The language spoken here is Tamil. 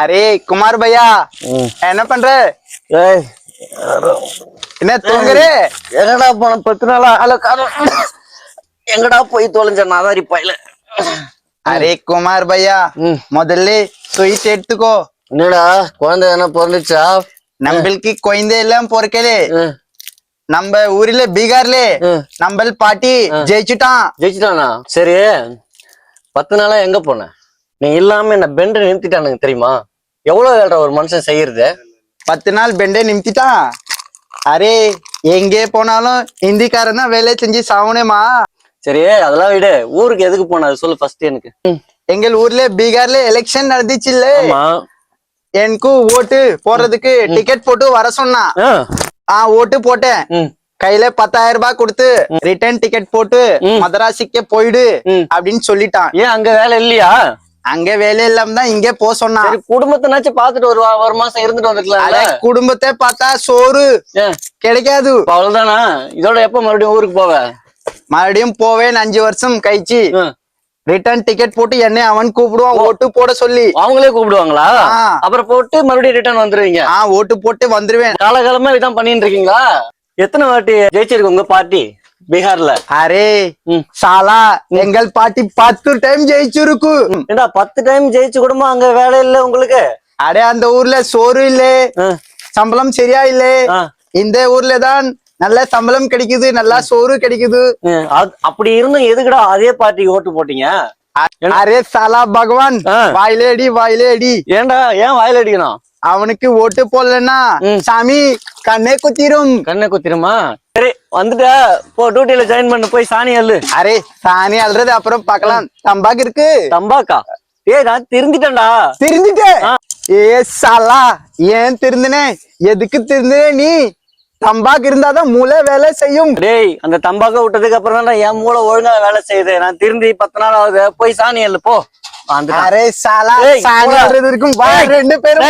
அரே குமார் பையா என்ன பண்ற? என்ன தூங்குறே? எங்கடா போன 10 நாளா எங்கடா போய் தொலைஞ்ச நாதாரி பையில. அரே குமார் பையா முதல்ல ஸ்வீட் எடுத்துக்கோ. என்னடா குழந்தை என்ன பிறந்துச்சா? நம்மளுக்கு குழந்தை எல்லாம் பொறுக்கலே. நம்ம ஊர்ல பீகார்ல நம்ம பாட்டி ஜெயிச்சுட்டானா? சரி 10 நாளா எங்க போன? நீ இல்லாம என்ன பெண்டு நிறுத்திட்டானுங்க தெரியுமா? எவ்வளவு வேலை ஒரு மனுஷன் செய்யறது? 10 நாள் பெண்டே நிமித்திட்டான். அரே எங்கே போனாலும் ஹிந்திக்காரன் தான் வேலை செஞ்சு சாவனேமா. சரி அதெல்லாம் விடு, ஊருக்கு எதுக்கு போன அது சொல்லு ஃபர்ஸ்ட் எனக்கு. எங்கள் ஊர்ல பீகார்ல எலெக்ஷன் நடந்துச்சு இல்ல, எனக்கு ஓட்டு போடுறதுக்கு டிக்கெட் போட்டு வர சொன்னா. ஓட்டு போட்டேன். கையில 10,000 ரூபாய் கொடுத்து ரிட்டர்ன் டிக்கெட் போட்டு மதராசிக்கே போயிடு அப்படின்னு சொல்லிட்டான். ஏன் அங்க வேலை இல்லையா? அங்க வேலை இல்லாம தான் இங்க போ சொன்னா. குடும்பத்தினாச்சும் பாத்துட்டு ஒரு மாசம் இருந்துட்டு வந்துக்கலாம். குடும்பத்தை பார்த்தா சோறு கிடைக்காது. அவ்வளவுதானா? இதோட எப்ப மறுபடியும் ஊருக்கு போவ? மறுபடியும் போவேன் 5 வருஷம் கழிச்சு. ரிட்டர்ன் டிக்கெட் போட்டு என்ன அவன் கூப்பிடுவான் ஓட்டு போட சொல்லி. அவங்களே கூப்பிடுவாங்களா? அப்புறம் போட்டு மறுபடியும் ரிட்டர்ன் வந்துருவீங்க? ஓட்டு போட்டு வந்துருவேன். காலகாலமா இதான் பண்ணிட்டு இருக்கீங்களா? எத்தனை வாட்டி ஜெயிச்சிருக்கு உங்க பார்ட்டி பீகார்ல? அரே சாலா எங்கள் பார்ட்டி 10 டைம் ஜெயிச்சிருக்கு. ஏண்டா 10 டைம் ஜெயிச்சு கூடமா அங்க வேலை இல்ல உங்களுக்கு? அடே அந்த ஊர்ல சோறு இல்ல, சம்பளம் சரியா இல்ல. இந்த ஊர்ல தான் நல்ல சம்பளம் கிடைக்குது, நல்லா சோறு கிடைக்குது. அப்படி இருந்தும் எதுக்குடா அதே பார்ட்டிக்கு ஓட்டு போட்டீங்க? அரே சாலா பகவான் வாயிலே அடி வாயிலே அடி. ஏன்டா ஏன் வாயில அடிக்கணும்? அவனுக்கு ஓட்டு போடலன்னா சாமி கண்ணே குத்திரும். கண்ணை குத்திருமா? சரி வந்துட்ட போ, டியூட்டில ஜாயின் பண்ணு, போய் சாணி அள்ளு. அரே சாணி அல்றது அப்புறம் பாக்கலாம். தம்பாக்கு இருக்கு. தம்பாக்கா? நான் திருந்திட்டேன்டா. திருந்திட்டேன்? ஏ சாலா ஏன் திருந்தினே? எதுக்கு திருந்தினே நீ? தம்பாக்கு இருந்தாதான் மூளை வேலை செய்யும். டேய் அந்த தம்பாக்க விட்டதுக்கு அப்புறம் தான் என் மூளை ஒழுங்கா வேலை செய்யுது. நான் திருந்தி 10 நாள் ஆகுது. போய் சாணி அள்ளு போ. அரே சாலா சாணி அல்றது இருக்கும். 2 பேரும்